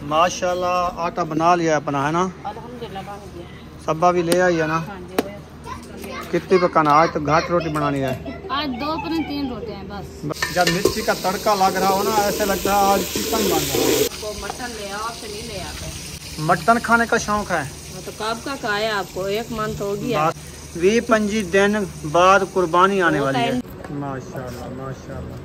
माशाल्लाह आटा बना लिया अपना है ना। अल्हम्दुलिल्लाह बन गया। सब्बा भी ले आई है ना। हाँ जी। कितनी पकाना? आज तो घाट रोटी बनानी है। आज 2 पर 3 रोटी हैं बस। जब मिर्ची का तड़का लग रहा हो ना ऐसे लगता है आज चिकन बन रहा है। वो मटन ले आओ, आपसे नहीं ले आते। मटन खाने का शौक है तो कब का खाया आपको? 1 मंथ हो गया। 20-25 दिन बाद कुर्बानी आने वाली है। माशाल्लाह माशाल्लाह।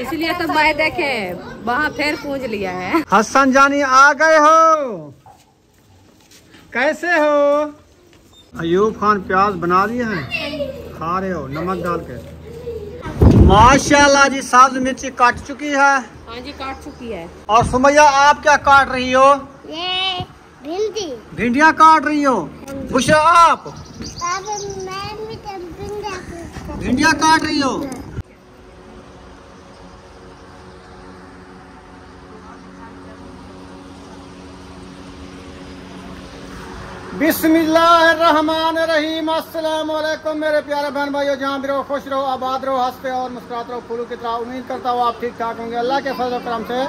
इसलिए तो मैं देखे वहाँ फिर पूछ लिया है। हसन जानी आ गए हो, कैसे हो? अयूब खान प्याज बना लिए हैं, खा रहे हो नमक डाल के। माशाल्लाह जी सब्ज मिर्ची काट चुकी है। हाँ जी काट चुकी है। और सुमैया आप क्या काट रही हो? ये भिंडी। भिंडियाँ काट रही हो। बुशरा आप भिंडियाँ काट रही हो। बिस्मिल्लाहिर्रहमानिर्रहीम। अस्सलाम वालेकुम मेरे प्यारे बहन भाइयों, जहाँ भी रहो खुश रहो, आबाद रहो, हंसते और मुस्कुराते रहो फूलों की तरह। उम्मीद करता हूँ आप ठीक ठाक होंगे। अल्लाह के फजल करम से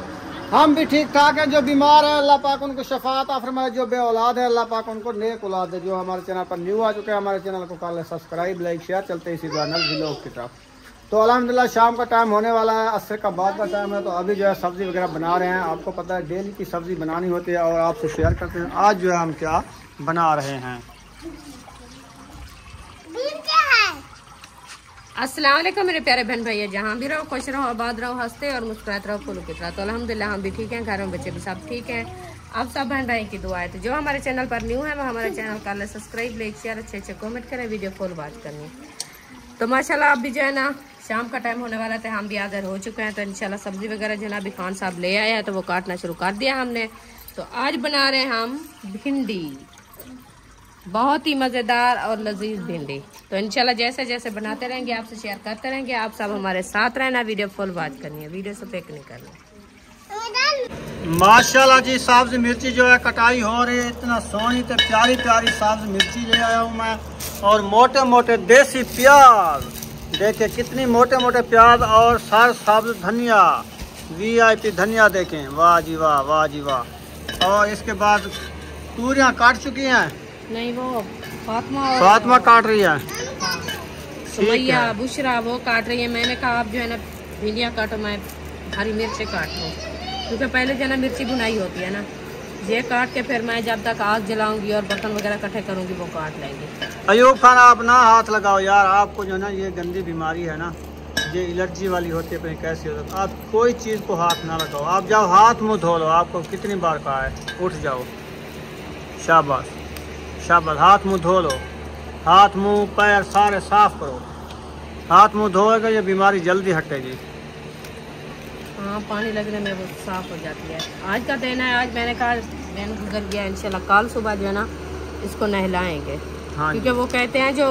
हम भी ठीक ठाक हैं। जो बीमार है अल्लाह पाक उनको शफात अता फरमाए, जो बे औलाद है अल्लाह पाक उनको नेक औलाद दे। जो हमारे चैनल पर न्यू आ चुके हैं हमारे चैनल को कर ले सब्सक्राइब, लाइक शेयर। चलते इसी चैनल व्लॉग की तरफ। तो अल्हम्दुलिल्लाह शाम का टाइम होने वाला है, असर का बाद का टाइम है। तो अभी जो है सब्जी वगैरह बना रहे हैं। आपको पता है डेली की सब्जी बनानी होती है और आपसे शेयर करते हैं आज जो है हम क्या बना रहे हैं। अस्सलाम वालेकुम मेरे प्यारे बहन भैया, जहाँ भी रहो खुश रहो, आबाद रहो, हंसते और मुस्कुराते रहो फूलों की तरह। तो अल्हम्दुलिल्लाह हम भी ठीक हैं, घर में बच्चे भी सब ठीक हैं। आप सब बहन भाई की दुआ है। तो जो हमारे चैनल पर न्यू है वो हमारे चैनल कर ले सब्सक्राइब, लाइक शेयर, अच्छे कमेंट करें, वीडियो फुल वॉच करनी। तो माशाल्लाह आप भी जो है ना शाम का टाइम होने वाला था, हम भी हाजिर हो चुके हैं। तो इंशाल्लाह सब्जी वगैरह जो है ना अभी खान साहब ले आए हैं तो वो काटना शुरू कर दिया हमने। तो आज बना रहे हैं हम भिंडी, बहुत ही मज़ेदार और लजीज भिंडी। तो इंशाल्लाह जैसे जैसे बनाते रहेंगे आपसे शेयर करते रहेंगे। आप सब हमारे साथ रहना, वीडियो फुल वॉच करनी है, वीडियो से फेक नहीं करना। माशाल्लाह जी सब्ज मिर्ची जो है कटाई हो रही है। इतना सोहनी तो प्यारी प्यारी सब्ज मिर्ची ले आया हूँ मैं। और मोटे मोटे देसी प्याज, देखिए कितनी मोटे मोटे प्याज और सर सब्ज धनिया, VIP धनिया देखें, वाह जी वाह, वाह जी वाह। और इसके बाद तूरियाँ काट चुकी हैं। नहीं वो फातिमा काट रही है, सुमैया बुशरा वो काट रही है। मैंने कहा आप जो है ना भिंडियाँ काटो, मैं हरी मिर्ची काट लूँ, क्योंकि पहले जो है ना मिर्ची भुनाई होती है ना, ये काट के फिर मैं जब तक आग जलाऊंगी और बर्तन वगैरह इकट्ठे करूंगी वो काट लेंगे। अयूब खान आप ना हाथ लगाओ यार, आपको जो है ना ये गंदी बीमारी है ना, ये एलर्जी वाली होती है, पता कैसी होती है। आप कोई चीज़ को हाथ ना लगाओ, आप जाओ हाथ मुँह धो लो। आपको कितनी बार कहा है, उठ जाओ, शाबाश शाबाश। हाथ मुँह धो लो, हाथ मुँह पैर सारे साफ करो। हाथ मुँह धोएगा ये बीमारी जल्दी हटेगी। हाँ पानी लगने में वो साफ हो जाती है। आज का दिन है, आज मैंने कहा दिन गुजर गया, इंशाल्लाह कल सुबह जो है ना इसको नहलाएंगे। हाँ, क्योंकि वो कहते हैं जो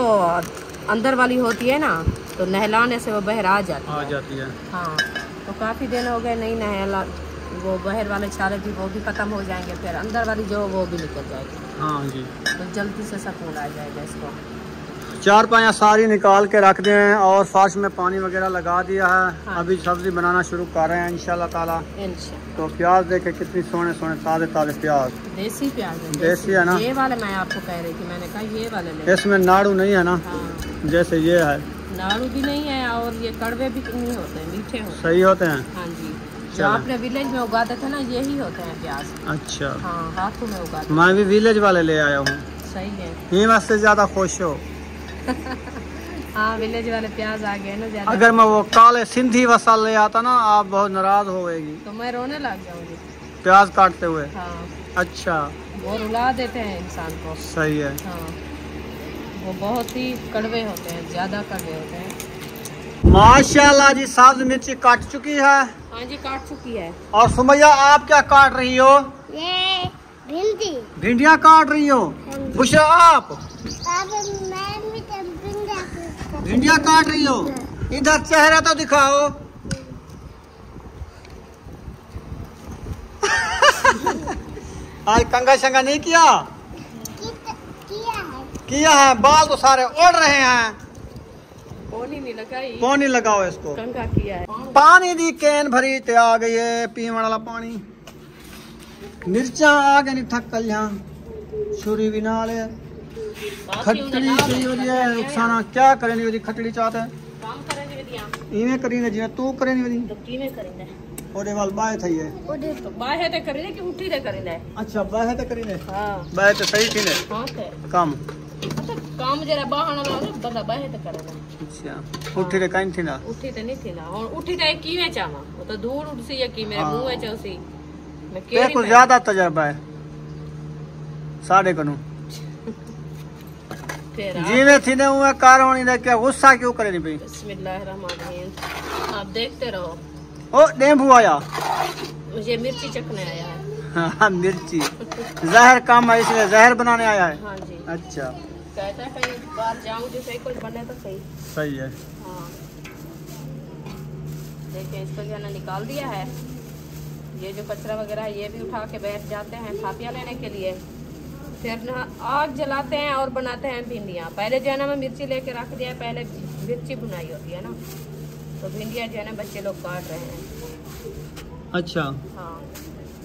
अंदर वाली होती है ना तो नहलाने से वो बहर आ जाती है। हाँ तो काफ़ी दिन हो गए नहीं नहला, वो बहर वाले छाले भी वो भी खत्म हो जाएंगे, फिर अंदर वाली जो वो भी निकल जाएगी। हाँ जी, तो जल्दी से सुकून आ जाएगा इसको। 4-5 सारी निकाल के रख दें और फर्श में पानी वगैरह लगा दिया है। हाँ। अभी सब्जी बनाना शुरू कर रहे हैं इंशाल्लाह ताला। तो प्याज देखे कितनी सोने सोने ताज़े ताज़े प्याज, देसी प्याज है, देसी है ना। ये वाले मैं आपको कह रही थी, मैंने कहा ये वाले ले। इसमें नाड़ू नहीं है ना। हाँ। जैसे ये है, नाड़ू भी नहीं है और ये कड़वे भी नहीं होते हैं, मीठे होते हैं। सही होते हैं। हाँ जी, जो आपने विलेज में उगाते थे ना यही होते हैं प्याज। अच्छा हाँ, हाथों में उगाते। मैं भी विलेज वाले ले आया हूँ। सही है, ये वास्ते ज्यादा खुश हो। हाँ विलेज वाले प्याज आ गए ना ज्यादा। अगर मैं वो काले सिंधी वसाल ले आता ना आप बहुत नाराज होगी। तो मैं रोने लग जाऊंगी प्याज काटते हुए। हाँ। अच्छा, वो रुला देते हैं इंसान को। सही है। हाँ वो बहुत ही कड़वे होते हैं, ज्यादा कड़वे होते हैं। माशाल्लाह जी सब्ज मिर्ची काट चुकी है। हाँ जी काट चुकी है। और सुमैया आप क्या काट रही हो? ये भिंडी। भिंडियाँ काट रही हो। बुशरा आप भिंडियाँ काट रही हो। इधर चेहरा तो दिखाओ। आज कंगा शंगा नहीं किया? किया है, बाल तो सारे उड़ रहे हैं। पानी नहीं लगाई, पानी लगाओ इसको। कंगा किया है। पानी दी कैन भरी ते आ गई है पीने वाला पानी। मिर्चा आगे नहीं थक कल यहाँ छुरी भी ना ले खटड़ी चाहिए होती है नुकसाना क्या करे नहीं होती खटड़ी चाहते हैं इवें करीने जिवें तू करे नहीं होती तो किवें करीने ओडे वाल बाय थई है ओडे तो बाहे ते करीने कि उठी ते करीने अच्छा बाय ते करीने हां बाय ते सही थी ने हां ते काम अच्छा काम जरा बाहण वाला बंदा बाहे ते करेना अच्छा उठी रे काई थी ना उठी ते नहीं थी ना और उठी ते किवें चावा वो तो दूर उड़सी है कि मेरे मुंह में चौसी मैं के कुछ ज्यादा तजर्बा है साढ़े कनु जीवे थी ने उए कारवानी दे क्या गुस्सा क्यों करे नहीं भाई बिस्मिल्लाहिर्रहमानिर्रहीम आप देखते रहो ओ डेंगू आया मुझे मिर्ची चखने आया है हाँ मिर्ची जहर काम है इसलिए जहर बनाने आया है हाँ जी अच्छा कहता है कहीं बाहर जाऊं जैसे कुछ बने तो सही सही है हाँ देखिए इसको जो है ना निकाल दिया है ये जो कचरा वगैरह है ये भी उठा के बैठ जाते हैं थापियाँ लेने के लिए फिर ना आग जलाते हैं और बनाते हैं भिंडियाँ पहले जो है ना मैं मिर्ची लेके रख दिया पहले मिर्ची भुनाई होती है ना तो भिंडियाँ जो है ना बच्चे लोग काट रहे हैं अच्छा हाँ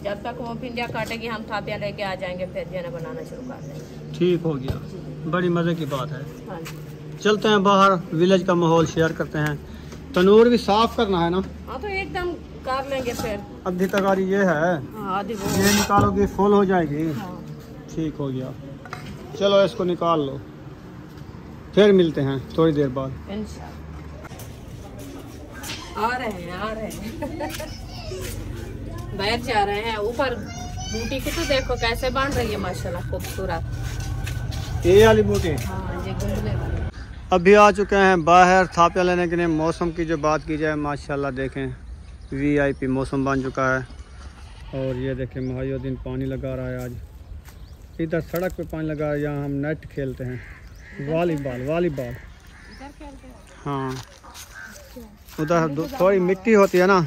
जब तक वो भिंडियाँ काटेगी हम थापियाँ लेके आ जाएंगे फिर जो है ना बनाना शुरू कर देंगे ठीक हो गया बड़ी मजे की बात है हाँ जी चलते हैं बाहर विलेज का माहौल शेयर करते हैं तनूर भी साफ करना है ना हाँ तो एकदम कर लेंगे फिर अभी तकारी ये है हाँ आधी वो ये निकालोगे फुल हो जाएगी हाँ ठीक हो गया चलो इसको निकाल लो फिर मिलते हैं थोड़ी देर बाद इंशाल्लाह आ रहे हैं बैठ जा रहे हैं ऊपर बूटी को तो देखो कैसे बांध रही है माशाल्लाह खूबसूरत ये वाली बूटी हाँ ये गुंडले वाली अभी आ चुके हैं बाहर थापियाँ लेने के लिए मौसम की जो बात की जाए माशाल्लाह देखें वीआईपी मौसम बन चुका है और ये देखें महायुद्दीन पानी लगा रहा है आज इधर सड़क पे पानी लगा है यहाँ हम नेट खेलते हैं वॉलीबॉल हाँ उधर थोड़ी मिट्टी होती है ना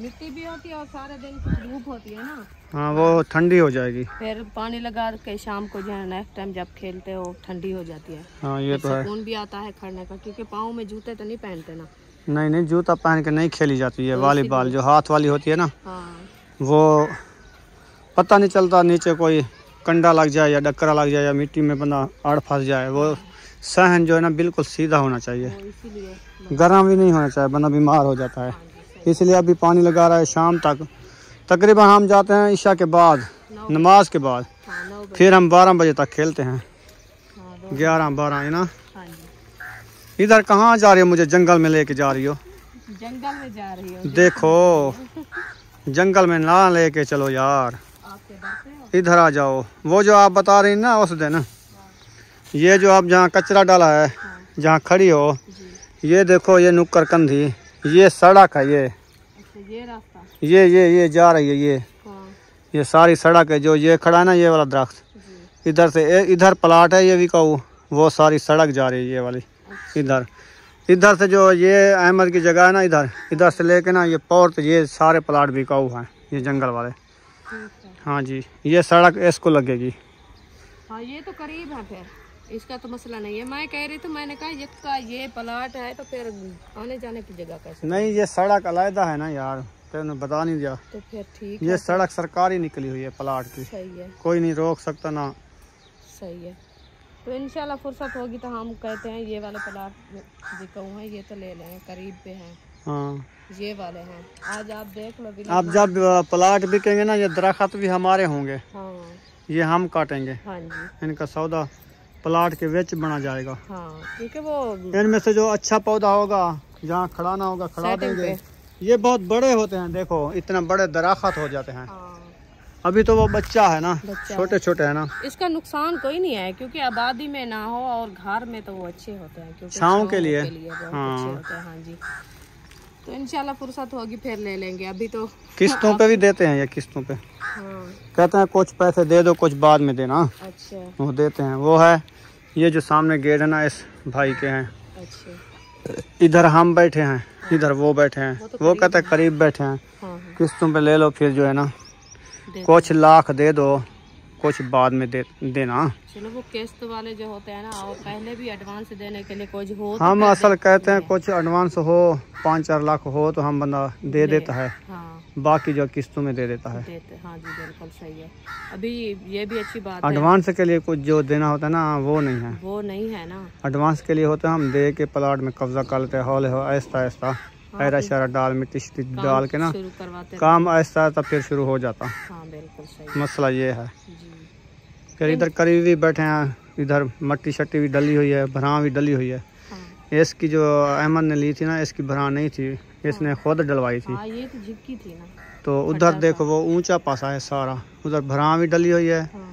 मिट्टी भी होती है और सारे दिन धूप होती है ना हाँ वो ठंडी हो जाएगी फिर पानी लगा के शाम को जो है नेक्स्ट टाइम जब खेलते हो ठंडी हो जाती है हाँ ये तो है सुकून भी आता है खड़ने का क्योंकि पाँव में जूते तो नहीं पहनते ना नहीं जूता पहन के नहीं खेली जाती है वॉलीबॉल जो हाथ वाली होती है ना हाँ वो पता नहीं चलता नीचे कोई कंडा लग जाए या डक्करा लग जाए या मिट्टी में बंदा अड़ फंस जाए वो सहन जो है ना बिल्कुल सीधा होना चाहिए इसीलिए गर्म भी नहीं होना चाहिए बंदा बीमार हो जाता है इसलिए अभी पानी लगा रहा है शाम तक तकरीबन हम जाते हैं ईशा के बाद नमाज के बाद फिर हम 12 बजे तक खेलते हैं 11-12 है ना इधर कहाँ जा रही हो मुझे जंगल में लेके जा रही हो जंगल में जा रही हो देखो जंगल में ना लेके चलो यार इधर आ जाओ वो जो आप बता रही ना उस दिन ये जो आप जहाँ कचरा डाला है जहाँ खड़ी हो ये देखो ये नुक्कर कंधी ये सड़क है ये रास्ता ये जा रही है ये सारी सड़क है जो ये खड़ा है ना ये वाला दरख्त इधर से इधर प्लाट है ये भी कहूँ वो सारी सड़क जा रही है ये वाली इधर से जो ये अहमद की जगह है ना इधर से लेके ना ये पौर ये सारे प्लाट भी कहूँ हैं ये जंगल वाले हाँ जी ये सड़क इसको लगेगी हाँ ये तो करीब है फिर इसका तो मसला नहीं है मैं कह रही थी मैंने कहा ये प्लाट है तो फिर आने जाने की जगह कैसे नहीं ये सड़क अलहदा है ना यार तेने बता नहीं दिया तो फिर ठीक ये सड़क सरकारी निकली हुई है प्लाट की सही है कोई नहीं रोक सकता ना सही है तो इंशाल्लाह फुर्सत होगी तो हम कहते हैं ये वाले प्लाट जो कहूँ है ये तो ले लें करीब पे हैं हाँ ये वाले हैं आज आप देख लो आप जब प्लाट बिकेंगे ना ये दरख्त भी हमारे होंगे हाँ ये हम काटेंगे हाँ जी इनका सौदा प्लाट के बेच बना जाएगा हाँ क्योंकि वो इनमें से जो अच्छा पौधा होगा जहाँ खड़ाना होगा खड़ा देंगे ये बहुत बड़े होते हैं देखो इतना बड़े दरख्त हो जाते हैं हाँ। अभी तो वो बच्चा है ना छोटे छोटे है ना इसका नुकसान कोई नहीं है क्योंकि आबादी में ना हो और घर में तो वो अच्छे होते हैं क्योंकि छाँव के लिए बहुत अच्छे होते हैं हाँ जी तो इंशाल्लाह फुर्सत होगी फिर ले लेंगे अभी तो किस्तों पे भी देते हैं या किस्तों पे हाँ। कहते हैं कुछ पैसे दे दो कुछ बाद में देना अच्छा वो देते हैं वो है ये जो सामने गेट है ना इस भाई के हैं अच्छा इधर हम बैठे हैं इधर वो बैठे हैं वो कहते हैं करीब बैठे हैं हाँ। किस्तों पे ले लो फिर जो है ना कुछ लाख दे दो कुछ बाद में देना। चलो वो किस्त वाले जो होते हैं ना, और पहले भी एडवांस देने के लिए कुछ हो तो हम असल कहते हैं कुछ एडवांस हो 5-4 लाख हो तो हम बंदा दे देता है। हाँ। बाकी जो किस्तों में दे देता है। हाँ जी बिल्कुल सही है। अभी ये भी अच्छी बात है। एडवांस के लिए कुछ जो देना होता है ना वो नहीं है। वो नहीं है ना। एडवांस के लिए होता है हम दे के प्लाट में कब्जा कर लेते हैं, हौले हो आहिस्ता आहिस्ता ऐरा शारा डाल मिट्टी शिट्टी डाल के ना काम आहिस्ता आहिस्ता फिर शुरू हो जाता। हाँ बिल्कुल सही। मसला ये है। फिर इधर करीब भी बैठे हैं, इधर मट्टी शट्टी भी डली हुई है, भरा भी डली हुई है। हाँ। इसकी जो अहमद ने ली थी ना, इसकी भरा नहीं थी, इसने हाँ। खुद डलवाई थी। हाँ, ये तो झिक्की थी ना। तो उधर देखो वो ऊंचा पासा है सारा, उधर भरा भी डली हुई है। हाँ।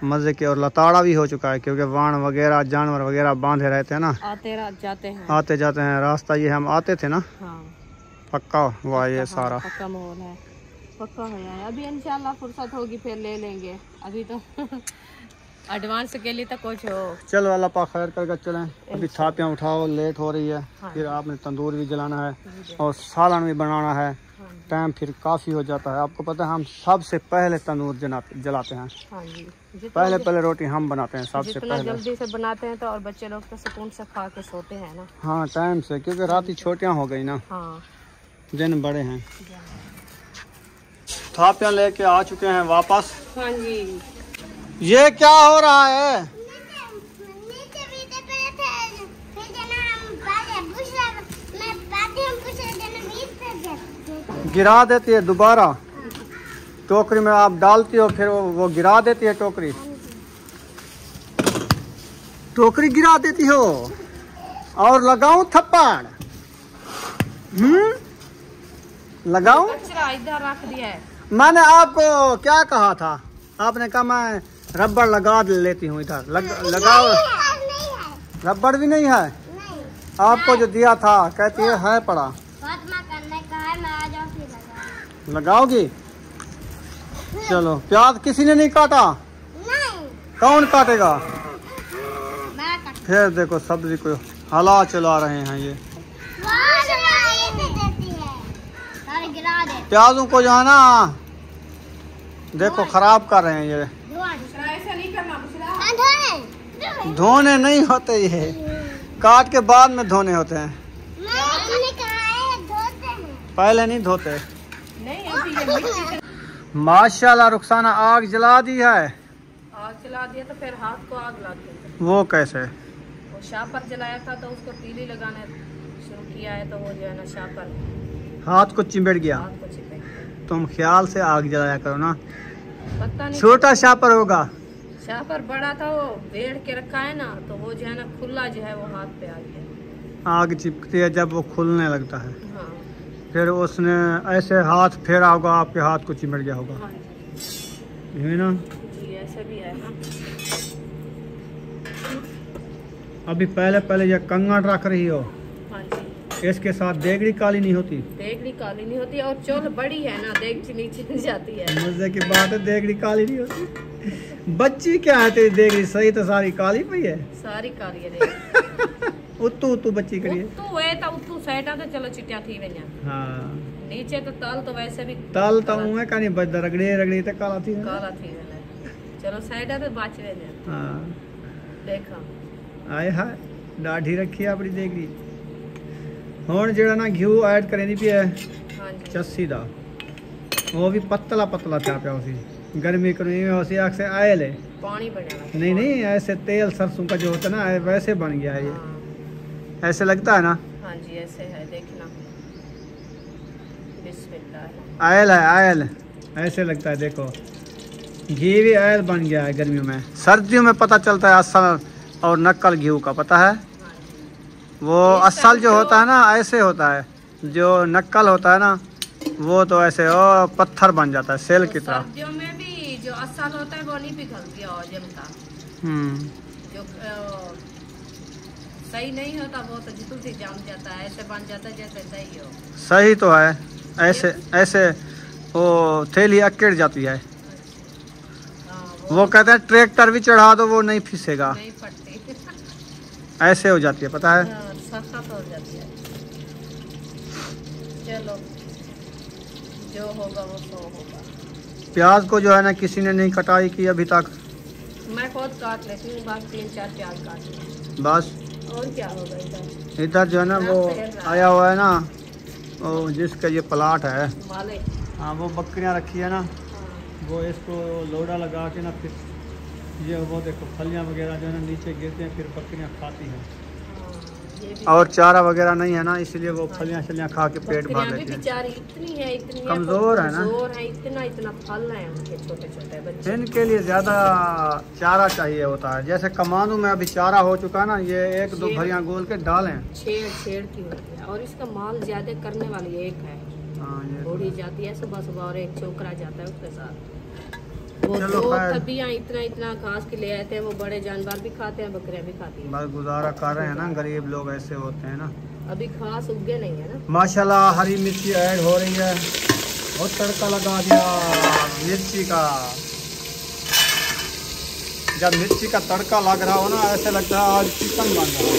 मजे के और लताड़ा भी हो चुका है क्योंकि वाण वगैरह जानवर वगैरह बांधे रहते हैं ना, आते जाते हैं। रास्ता ये हम आते थे ना। हाँ। पक्का हुआ ये सारा। पक्का माहौल है, पक्का है। अभी इंशाल्लाह फुर्सत होगी फिर ले लेंगे। अभी तो एडवांस के लिए तो कुछ हो। चलो अल्लाह पाक खैर करके चलें। अभी थापियाँ उठाओ, लेट हो रही है। हाँ। फिर आपने तंदूर भी जलाना है और सालन भी बनाना है। हाँ। टाइम फिर काफ़ी हो जाता है। आपको पता है हम सबसे पहले तंदूर जलाते हैं। हाँ जी। पहले रोटी हम बनाते हैं सबसे पहले। जल्दी से बनाते हैं तो और बच्चे लोग तो सुकून से खा के सोते हैं ना। हाँ टाइम से, क्योंकि रात ही छोटियाँ हो गई ना। हाँ। दिन बड़े हैं। थापियाँ लेके आ चुके हैं वापस। हाँ जी। ये क्या हो रहा है? गिरा देती है दोबारा टोकरी में, आप डालती हो फिर वो गिरा देती है टोकरी गिरा देती हो। और लगाऊं थप्पड़? लगाऊं? इधर रख दिया है। मैंने आपको क्या कहा था? आपने कहा मैं रबड़ लगा लेती हूँ इधर। लगाओ। रबड़ भी नहीं है। आपको जो दिया था कहती है पड़ा। लगाओगी? चलो। प्याज किसी ने नहीं काटा? नहीं। कौन काटेगा? फिर देखो सब्जी को हला चला रहे हैं ये। प्याजों को जो है ना देखो खराब कर रहे हैं ये। धोने नहीं होते, ये काट के बाद में धोने होते हैं। पहले नहीं धोते। माशाल्लाह रुखसाना आग जला दी है। आग जला दिया तो फिर हाथ को आग लग गई। वो कैसे? वो शापर जलाया था तो उसको तीली लगाने शुरू किया है तो वो जो है ना शापर हाथ को चिमट गया। तुम ख्याल से आग जलाया करो ना। पता नहीं छोटा शापर होगा। शापर बड़ा था, वो बेड़ के रखा है ना, तो वो जो है ना खुला जो है वो हाथ पे आ गया। आग चिपकती है जब वो खुलने लगता है। हाँ। फिर उसने ऐसे हाथ फेरा होगा, आपके हाथ को चिमट गया होगा। हाँ। है ना जी, ऐसे भी है ना। अभी पहले ये कंगन रख रही हो। हाँ जी। इसके साथ देगड़ी काली नहीं होती? देगड़ी काली नहीं होती और चोल बड़ी है ना, देगड़ी नीचे जाती है। मजे की बात है, देगड़ी काली नहीं होती। बच्ची क्या है तेरी देगड़ी? सही तो सारी काली पई है। सारी काली है। उतू बच्ची करिए। उतू है तो उतू साइडा तो चलो चिट्टियां थी वኛ। हां। नीचे तो तल तो वैसे भी तल तो मुंह का नहीं बद रगड़े तो काला थी। काला थी वने। चलो साइडा तो बाच रहे। हां। देखा। आए हाय डाढ़ी रखी है अपनी देगड़ी। हुण जेड़ा ना घी ऐड करेनी पई है। हां जी। चस्सी दा वो भी पतला था पे उसी गर्मी करनी में उसी आग से आयल है। पानी बना नहीं ऐसे तेल सरसों का जो होता है ना वैसे बन गया है ये। ऐसे लगता है ना? हाँ जी ऐसे है, देखना। बिस्मिल्लाह। आयल है, आयल ऐसे लगता है। देखो घी भी आयल बन गया है गर्मियों में। सर्दियों में पता चलता है असल और नकल घी का, पता है? वो असल जो होता है ना ऐसे होता है, जो नकल होता है ना वो तो ऐसे और पत्थर बन जाता है सेल की तरह। सर्दियों में भी जो असल होता है वो नहीं पिघलती और जमता। जो सही नहीं होता वो तो जितू से जम जाता है, ऐसे बन जाता है जैसे सही हो। सही तो है, ऐसे वो थैली अकेड़ जाती है। वो कहते हैं ट्रैक्टर भी चढ़ा दो वो नहीं फिसेगा, नहीं फटती। ऐसे हो जाती है, पता है? सख्त हो जाती है। चलो जो होगा वो सो होगा। प्याज को जो है ना किसी ने नहीं कटाई की अभी तक। मैं खुद काट लेती हूँ, बाकी 3-4 प्याज काट लेती बस और क्या होगा इधर जो है ना वो आया हुआ है ना, वो जिसका ये प्लाट है, मालिक। हाँ वो बकरियाँ रखी है ना, हाँ, वो इसको लोड़ा लगा के ना फिर ये वो देखो फलियाँ वगैरह जो है ना नीचे गिरते हैं, फिर बकरियाँ खाती हैं। ये भी और चारा वगैरह नहीं है ना, इसलिए वो फलियाँ शलियाँ खा के पेट भर बकरियाँ भी लेती हैं। बेचारी इतनी है, इतनी कमज़ोर है ना, कमज़ोर है, इतना फल है उनके छोटे छोटे बच्चे। इनके लिए ज़्यादा चारा चाहिए होता है। जैसे कमानू में अभी चारा हो चुका है ना, ये 1-2 भरियाँ गोल के डालें। छेड़ की होती है और इसका माल ज्यादा करने वाली एक है, हाँ ये थोड़ी जाती है सुबह सुबह और एक छोकरा जाता है उसके साथ। वो चलो 2 खैर। तबियाँ इतना घास के ले आते हैं, वो बड़े जानवर भी खाते हैं, बकरियां भी खाती हैं। बस गुजारा कर रहे हैं ना, गरीब लोग ऐसे होते हैं ना। अभी घास उगे नहीं है ना। माशाल्लाह हरी मिर्ची ऐड हो रही है और तड़का लगा दिया मिर्ची का। जब मिर्ची का तड़का लग रहा हो ना, ऐसे लगता है आज चिकन बन रहा है।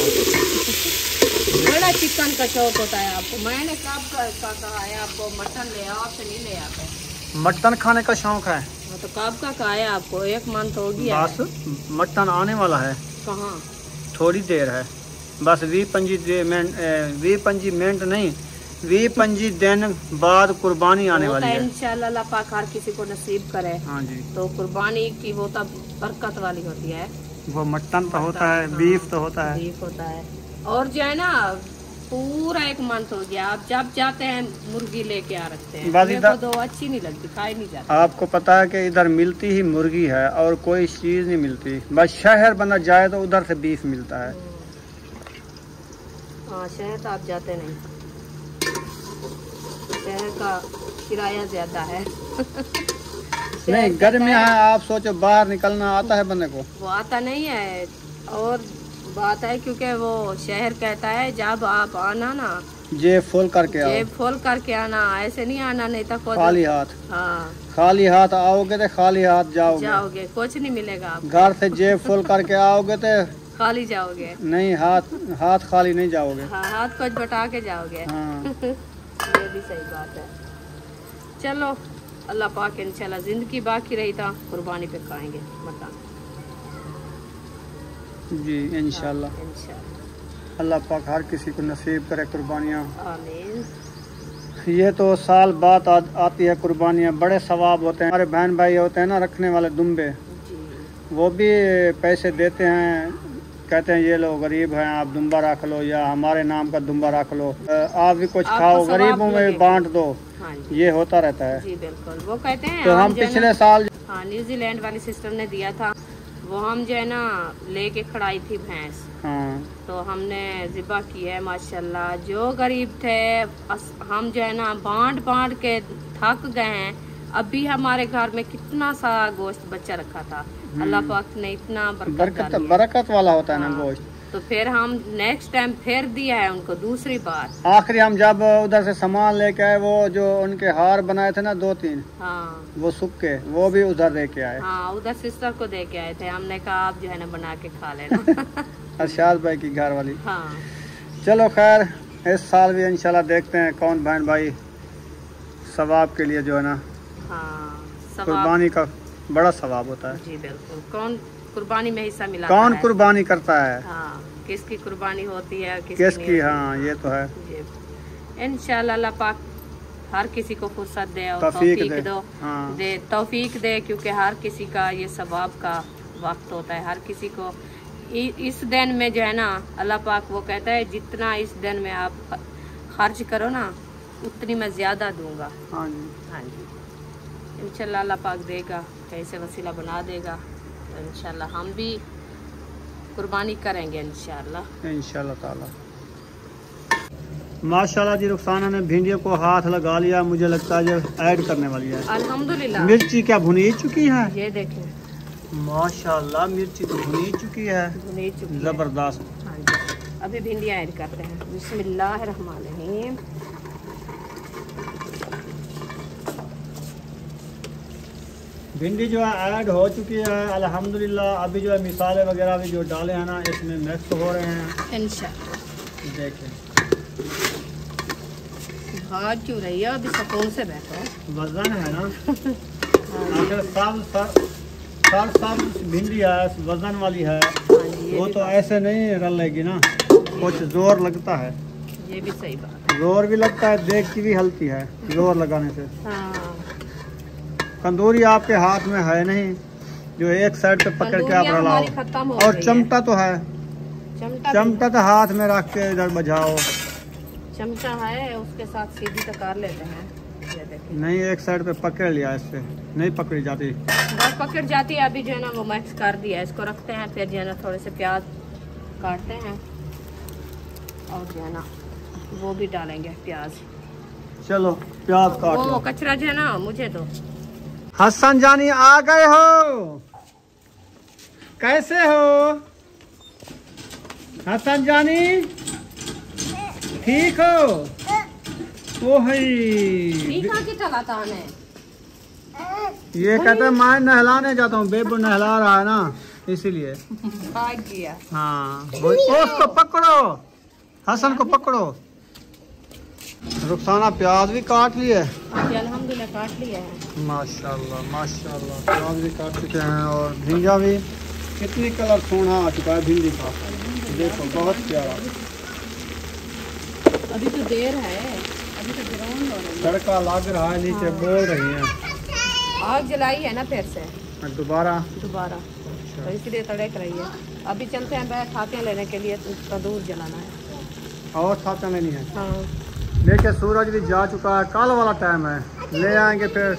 बड़ा चिकन का शौक होता है आपको। मैंने कब का कहा है आपको मटन ले आओ, आपसे नहीं ले आते। मटन खाने का शौक है तो कब का कहा है आपको? 1 मंथ हो गया। बस मटन आने वाला है, कहाँ? थोड़ी देर है बस। 20-25 नहीं 20-25 दिन बाद कुर्बानी आने वाली है इंशाल्लाह। अल्लाह पाक हर किसी को नसीब करे। हाँ जी, तो कुर्बानी की वो तब बरकत वाली होती है। वो मटन तो होता है, बीफ तो होता है, बीफ होता है। और जो है ना पूरा 1 मंथ हो गया, आप जब जाते हैं मुर्गी लेके आ रखते हैं। मेरे को तो अच्छी नहीं लगती, खाई नहीं जाती। आपको पता है कि इधर मिलती ही मुर्गी है और कोई चीज नहीं मिलती। बस शहर बंदा जाए तो उधर से बीफ मिलता है। हाँ शहर तो आप जाते नहीं, शहर का किराया ज्यादा है। नहीं गर्मियाँ है, आप सोचो बाहर निकलना आता है बंदे को? वो आता नहीं है। और बात है क्योंकि वो शहर कहता है जब आप आना ना जेब खोल करके आओ, जेब खोल करके आना, ऐसे नहीं आना, नहीं तो खाली हाथ। हाँ खाली हाथ आओगे तो खाली हाथ जाओगे, कुछ नहीं मिलेगा आपको। घर से जेब खोल करके आओगे तो खाली जाओगे, नहीं हाथ खाली नहीं जाओगे। हाँ, हाथ कुछ बटा के जाओगे। हाँ। ये भी सही बात है। चलो अल्लाह पाक इंशाल्लाह जिंदगी बाकी रही था कुर्बानी पे खाएंगे मटन जी इंशाल्लाह। अल्लाह पाक हर किसी को नसीब करे कुर्बानियाँ। आमीन। ये तो साल बाद आती है कुर्बानियाँ, बड़े सवाब होते हैं। हमारे बहन भाई होते हैं ना रखने वाले दुम्बे, वो भी पैसे देते हैं, कहते हैं ये लो गरीब हैं आप दुम्बा रख लो या हमारे नाम का दुम्बा रख लो, आप भी कुछ खाओ, गरीबों में बांट दो। हाँ ये होता रहता है जी बिल्कुल। वो कहते हैं तो हम पिछले साल हाँ न्यूजीलैंड वाली सिस्टर ने दिया था, वो हम जो है ना लेके खड़ाई थी भैंस। हाँ तो हमने ज़िबा की है माशाल्लाह। जो गरीब थे हम जो है ना बांट के थक गए हैं। अभी हमारे घर में कितना सारा गोश्त बच्चा रखा था, अल्लाह पाक ने इतना बरकत वाला होता है ना गोश्त। तो फिर हम नेक्स्ट टाइम फिर दिया है उनको दूसरी बार। आखिरी हम जब उधर से सामान लेके आए, वो जो उनके हार बनाए थे ना 2-3, हाँ वो सूखे, वो भी उधर दे के आए। हाँ उधर सिस्टर को दे के आए थे। हमने कहा आप जो है ना बना के खा लेना। अरशाद भाई की घर वाली। हाँ चलो खैर इस साल भी इंशाल्लाह देखते हैं कौन बहन भाई सवाब के लिए जो है ना, हाँ कुर्बानी का बड़ा सवाब होता है जी बिल्कुल। कौन कुर्बानी में हिस्सा मिला, कौन कुर्बानी करता है, हाँ किसकी कुर्बानी होती है किसकी। हाँ ये तो है। इंशाल्लाह अल्लाह पाक हर किसी को फुर्सत दे और तौफीक दे तौफीक दे, क्योंकि हर किसी का ये सवाब का वक्त होता है। हर किसी को इस दिन में जो है ना अल्लाह पाक वो कहता है जितना इस दिन में आप खर्च करो ना उतनी मैं ज्यादा दूंगा। हाँ जी हाँ जी इंशाल्लाह अल्लाह पाक देगा, कैसे वसीला बना देगा। तो इंशाल्लाह हम भी कुर्बानी करेंगे इंशाल्लाह ताला। माशाल्लाह जी रुखसाना ने भिंडियों को हाथ लगा लिया, मुझे लगता है जो ऐड करने वाली है। अल्हम्दुलिल्लाह। मिर्ची क्या भुनी चुकी है? ये देखें माशाल्लाह मिर्ची तो भुनी चुकी है, जबरदस्त। हाँ जी अभी भिंडियाँ ऐड करते हैं। बिस्मिल्लाहिर्रहमानिर्रहीम। भिंडी जो है ऐड हो चुकी है अल्हम्दुलिल्लाह। अभी जो है मिसाले वगैरह भी जो डाले हैं ना इसमें मिक्स हो रहे हैं इंशाल्लाह। देखें भाग क्यों रही है, अभी सुकून से बैठो, वजन है ना। साल भिंडी है, वजन वाली है, वो तो ऐसे नहीं रलेगी ना, कुछ जोर लगता है। ये भी सही बात है, जोर भी लगता है, देख की भी हल्की है जोर लगाने से। हाँ। तंदूरी आपके हाथ में है नहीं जो एक साइड पे पकड़ के आप रलाओ, और चमटा तो है, चमटा तो हाथ में रख के इधर बजाओ। चमचा है, उसके साथ सीधी तो कर लेते हैं। ये देखिए, नहीं एक साइड पे पकड़ लिया, इससे नहीं पकड़ी जाती, बस पकड़ जाती है। अभी जो है ना वो मिक्स कर दिया, इसको रखते हैं, फिर जो है ना थोड़े से प्याज काटते हैं और जो है ना वो भी डालेंगे प्याज। चलो प्याज काट वो लो। कचरा जो है ना मुझे तो। हसन जानी आ गए हो, कैसे हो हसन जानी, ठीक हो? वो है ये कहते हैं मैं नहलाने जाता हूँ, बेबू नहला रहा है ना इसीलिए। भाग गया। हाँ उसको पकड़ो, हसन को पकड़ो। रुखसाना प्याज भी काट लिए, अल्हम्दुलिल्लाह काट लिया है। माशाल्लाह माशाल्लाह, प्याज भी काट चुके हैं और भिंजा भी कितनी कलर सोना आ चुका है भिंडी का, देखो बहुत प्यारा। अभी तो देर है, अभी तो ग्राउंड हो रही है, तड़का लग रहा है, नीचे बोल रही है। आग जलाई है ना फिर से दोबारा, तो इसलिए तड़क रही है। अभी चलते हैं बैग खाते लेने के लिए, तंदूर जलाना है और छाता नहीं है। हाँ। देखिए सूरज भी जा चुका है, कल वाला टाइम है, ले आएंगे फिर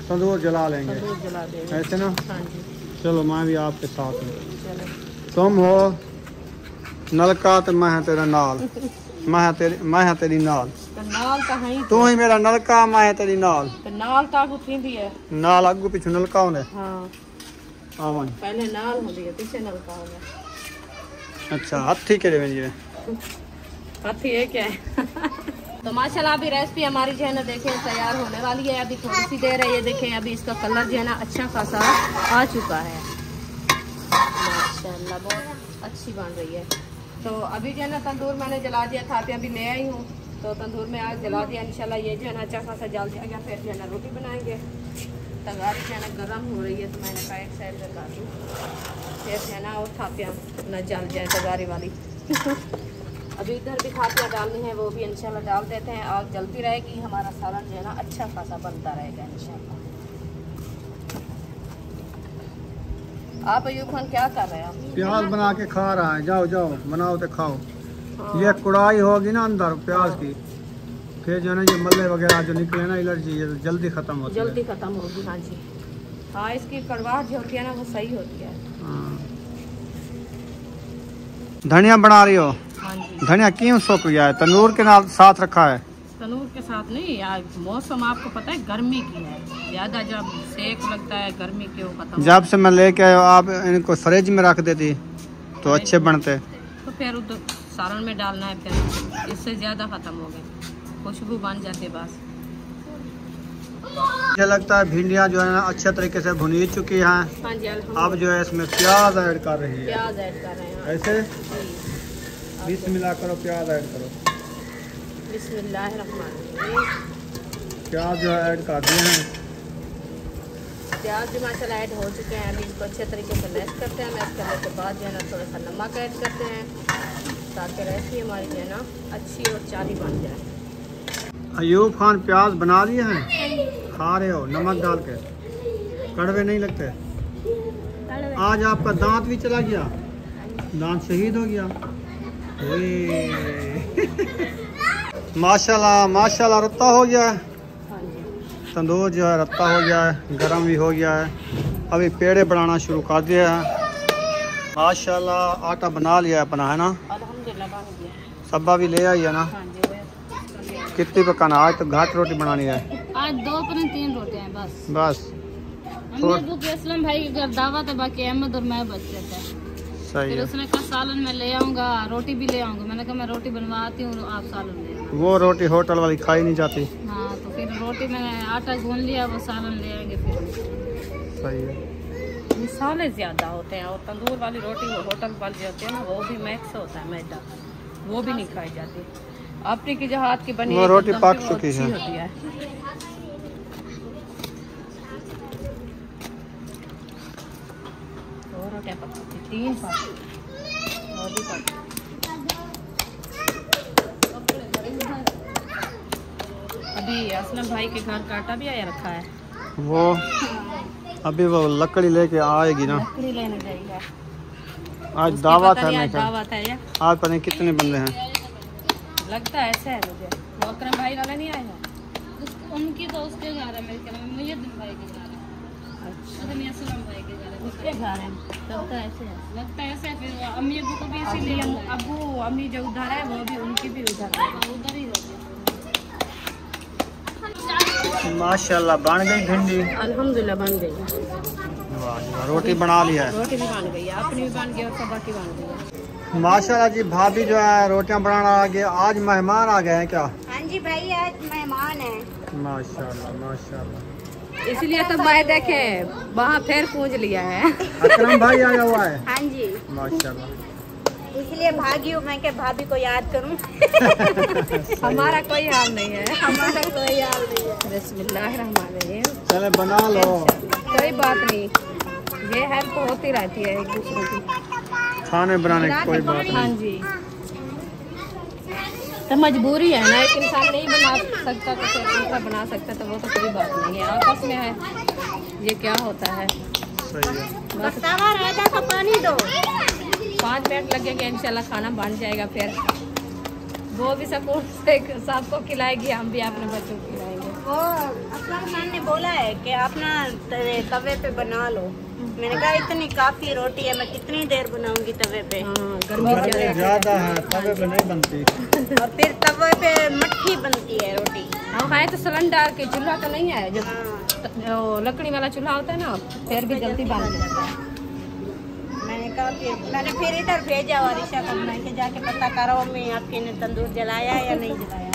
तंदूर जला लेंगे, तंदूर जला देंगे ऐसे ना। हाँ जी, चलो मैं भी आपके साथ हूँ, चलो। तुम हो नलका तो मैं है तेरा नाल, मैं है तेरी नाल, तो नाल तो है ही, तू ही मेरा नलका, मैं है तेरी नाल। तो नाल तो आगू थी भी है, नाल अगू पीछू नलका होने। हाँ आवन पहले नाल हो गई, पीछे नलका हो गया। अच्छा हाथी के लिए हाथी है क्या है। तो माशाल्लाह अभी रेसिपी हमारी जो है ना देखें तैयार होने वाली है, अभी थोड़ी सी देर है, ये देखें अभी इसका कलर जो है ना अच्छा खासा आ चुका है, माशाल्लाह बहुत अच्छी बन रही है। तो अभी जो है ना तंदूर मैंने जला दिया था, अभी ले आई हूँ, तो तंदूर में आग जला दिया, इंशाल्लाह ये जो है ना अच्छा खासा जल जाएगा, फिर जो है ना रोटी बनाएंगे। तगारी जो है ना गर्म हो रही है, तो मैंने कहा एक साइड लगा दूँ, फिर जो है ना और थापियाँ न जल जाए तगारी वाली। अभी इधर भी खातियाँ डालनी है, वो भी इंशाल्लाह डाल देते हैं, आग जलती रहेगी, हमारा सालन जो है ना अच्छा खासा बनता रहेगा इंशाल्लाह। आप अयूब खान क्या कर रहे हैं? प्याज बना के खा रहा है, जाओ जाओ बनाओ तो खाओ। हाँ। ये कढ़ाई होगी ना अंदर प्याज की, फिर जो है ना ये मल्ले वगैरह जो निकले ना एलर्जी, ये जल्दी खत्म होती है, जल्दी खत्म होगी। हाँ जी, हाँ इसकी कड़वाहट जो होती है ना वो सही होती है। हाँ। धनिया बना रही हो? हाँ जी। धनिया क्यों सूख गया है? तंदूर के साथ रखा है? तंदूर के साथ नहीं यार, मौसम आपको पता है गर्मी की है, ज्यादा जब सेक लगता है गर्मी के वो खत्म। जब से मैं लेके आया आप इनको फ्रिज में रख देती तो अच्छे बनते, तो फिर उधर सालन में डालना है, फिर इससे ज्यादा खत्म हो गए, खुशबू बन जाती है बस। मुझे लगता है भिंडियाँ जो है ना अच्छे तरीके से भुनी चुकी हैं। हाँ जी, अब जो है इसमें प्याज ऐड कर रही है, प्याज ऐड कर रहे हैं ऐसे बिस्मिल्लाह करो, प्याज ऐड करो, बिस्मिल्लाहिर्रहमानिर्रहीम। प्याज जो है ऐड कर दिए हैं, प्याज भी माशाल्लाह ऐड हो चुके हैं। अभी इसको अच्छे तरीके से मैश करते हैं, मैश करने के बाद जो है ना थोड़ा सा नमक ऐड करते हैं, ताकि रेसिपी हमारी जो है ना अच्छी और चाली बन जाए। अयूब खान प्याज बना लिए हैं, खा रहे हो नमक डाल के, कड़वे नहीं लगते? आज आपका दांत भी चला गया, दांत शहीद हो गया। माशाल्लाह माशाल्लाह रत्ता हो गया है, तंदूर जो है रत्ता हो गया है, गरम भी हो गया है। अभी पेड़े बनाना शुरू कर दिया है। माशाल्लाह आटा बना लिया है अपना, है ना? अल्हम्दुलिल्लाह बन गया। सब्बा भी ले आई है ना? हाँ जी। कितनी पकाना? आज तो घाट रोटी बनानी है, आज 2-3 रोटियां बस। असलम भाई की दावत है, बाकी अहमद और मैं बच्चे थे। सही फिर है। उसने कहा सालन में ले आऊँगा, रोटी भी ले आऊँगा। मैंने कहा मैं रोटी बनवाती हूँ, आप सालन ले आना। वो रोटी होटल वाली खाई नहीं जाती। हाँ तो फिर रोटी मैंने आटा गूंद लिया, वो सालन ले आएंगे फिर। सही है। मसाले ज़्यादा होते हैं, और तंदूर वाली रोटी वो होटल वाली होती है ना, वो भी मैक्स होता है मैदा, वो भी नहीं खाई जाती। अपनी की जो हाथ की बनी वो रोटी पक चुकी है। रोटियां पकती 3 पास और भी पकती। अभी असलम भाई के घर काटा भी आया रखा है वो अभी वो लकड़ी लेके आएगी ना, लकड़ी लेने जाएगा। आज दावत है, आज दावत है या आज पता नहीं कितने बंदे हैं, लगता है ऐसा है मुझे। वो अकरम भाई वाला नहीं आएगा, उनकी तो उसके घर है, मेरे ख्याल में मुझे दिन भाई के घर है। अच्छा नहीं, असलम भाई के घर है, उसके घर है, लगता है ऐसे है। लगता है ऐसे। फिर अम्मी अबू को भी इसीलिए अबू अम्मी जो उधर है वो भी उनकी भी उधर है, उधर ही होगी। माशाल्लाह बन गई भिंडी। अल्हम्दुलिल्लाह बन गई। वाह जी वाह, रोटी बना ली है, रोटी भी बन गई है, अपनी भी बन गई और सब बाकी बन गई है। माशाल्लाह जी। भाभी जो है रोटियां बनाना आ गए। आज मेहमान आ गए हैं क्या? हाँ जी भाई, आज मेहमान है। माशाल्लाह माशाल्लाह। इसलिए तो मैं देखे वहाँ फिर पूछ लिया है। अकरम भाई आया हुआ है। हाँ जी, माशाल्लाह। इसलिए भागी हूँ मैं कि भाभी को याद करूँ। हमारा कोई हाल नहीं है, हमारा कोई हाल नहीं है। बिस्मिल्लाहिर्रहमानिर्रहीम। चले बना लो, कोई बात नहीं, ये हेल्प होती रहती है एक दूसरे की। खाने बनाने की कोई बात हाँ नहीं। जी, तो मजबूरी है ना, एक इंसान नहीं बना सकता तो फिर दूसरा बना सकता, तो वो तो कोई बात नहीं है, आपस में है। ये क्या होता है, सही है। बस तवा रहता तो पानी दो। 5 मिनट लगेंगे, इंशाल्लाह खाना बन जाएगा। फिर वो भी सुकून से सबको खिलाएगी, हम भी अपने बच्चों को खिलाएंगे। वो असलम खान ने बोला है कि आप ना तवे पे बना लो। मैंने कहा इतनी काफी रोटी है, मैं कितनी देर बनाऊंगी तवे पे। हाँ, गर्मी ज्यादा है, तवे पे नहीं बनती। और फिर तवे पे मट्ठी बनती है रोटी। हम है तो सिलेंडर के चूल्हा तो नहीं है, जो हाँ, लकड़ी वाला चूल्हा होता है ना, फिर भी जल्दी बन जाता है। मैंने फिर इधर भेजा वारिशा को, मैं के जाके पता करो मैं आपके ने तंदूर जलाया या नहीं जलाया।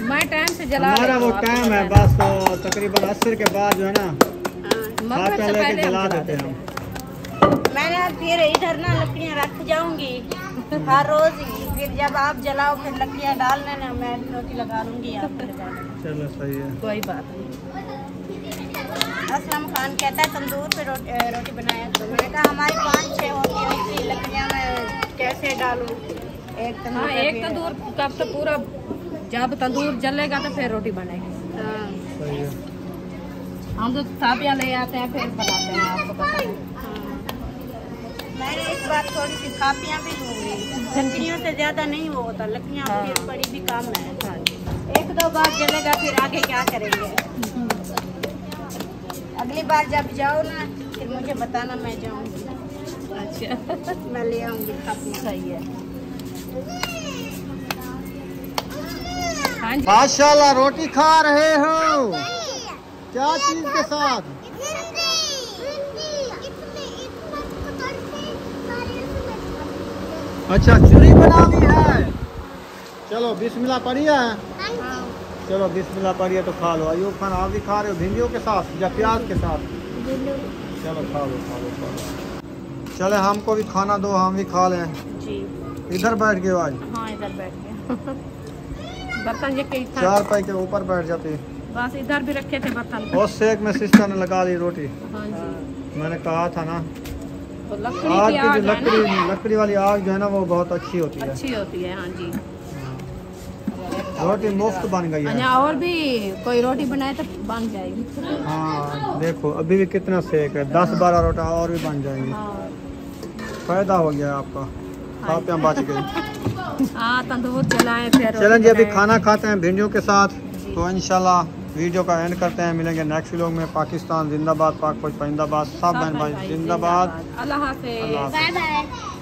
मैं टाइम से जला हमारा रही वो हूँ, टाइम आपको है पता बस, वो तकरीबन असर के बाद जो है ना हाँ, मगरिब से पहले पहले जला हम देते हैं। मैंने फिर इधर ना लकड़ियाँ रख जाऊंगी हर रोज ही। फिर जब आप जलाओ फिर लकड़ियाँ डालने ना, मैं रोटी लगा लूंगी आप लगा लेना। चलो सही है। कोई बात नहीं। असलम खान कहता है तंदूर पे रोटी बनाया करो। मैंने कहा हमारी 5-6 होती है, इतनी लकड़ियाँ मैं कैसे डालूं एक तंदूर हाँ, पे एक फिर- तंदूर कब तो पूरा, जब तंदूर जलेगा तो फिर रोटी बनेगी। हाँ, सही है। हम तो थापियाँ ले आते हैं फिर बनाते हैं, आपको पता है। हाँ। मैंने इस बार थोड़ी सी थापियाँ भी लूँगी, लकड़ियों से ज्यादा नहीं वो होता, लकड़ियाँ हाँ। फिर बड़ी भी कम है। हाँ जी। 1-2 बार जलेगा फिर आगे क्या करेंगे। अगली बार जब जाओ ना फिर मुझे बताना, मैं जाऊंगी, अच्छा, मैं ले आऊंगी थापियाँ। सही है। हाँ जी, माशाल्लाह रोटी खा रहे हो, क्या चीज के साथ? अच्छा चूरी बना दी है। चलो बिस्मिल्लाह पढ़िए। चलो बिस्मिल्लाह पढ़िए तो खा लो। अयूब खान आप भी खा रहे हो भिंडियों के साथ या प्याज के साथ? चलो खा लो खा लो खा लो। चले हमको भी खाना दो, हम भी खा लें। जी इधर बैठ गए आज? हाँ, इधर बैठ गया। बर्तन ये कई था, 4 पाई के ऊपर बैठ जाते। बस इधर भी रखे थे बर्तन। और सेक में सिस्टर ने लगा ली रोटी। हाँ जी, मैंने कहा था ना, तो लकड़ी आग की की आग जो है ना, लकड़ी वाली आग जो है ना वो बहुत अच्छी होती है। अच्छी होती है। हाँ जी, रोटी मुफ्त बन गई है। अच्छा, और भी कोई रोटी बनाए तो बन जाएगी। हाँ देखो अभी भी कितना सेक है, 10-12 रोटा और भी बन जाएंगी। हाँ, फायदा हो गया आपका, थापियाँ बच गई। हाँ, तंदूर जलाएं फिर रोटी चलें जी अभी बनाएं। खाना खाते हैं भिंडियों के साथ। तो इंशाल्लाह वीडियो का एंड करते हैं, मिलेंगे नेक्स्ट व्लॉग में। पाकिस्तान जिंदाबाद, पाक फौज पाइंदाबाद, सब बहन भाई जिंदाबाद। अल्लाह हाफ़िज़। अल्लाह हाफ़िज़। Bye bye.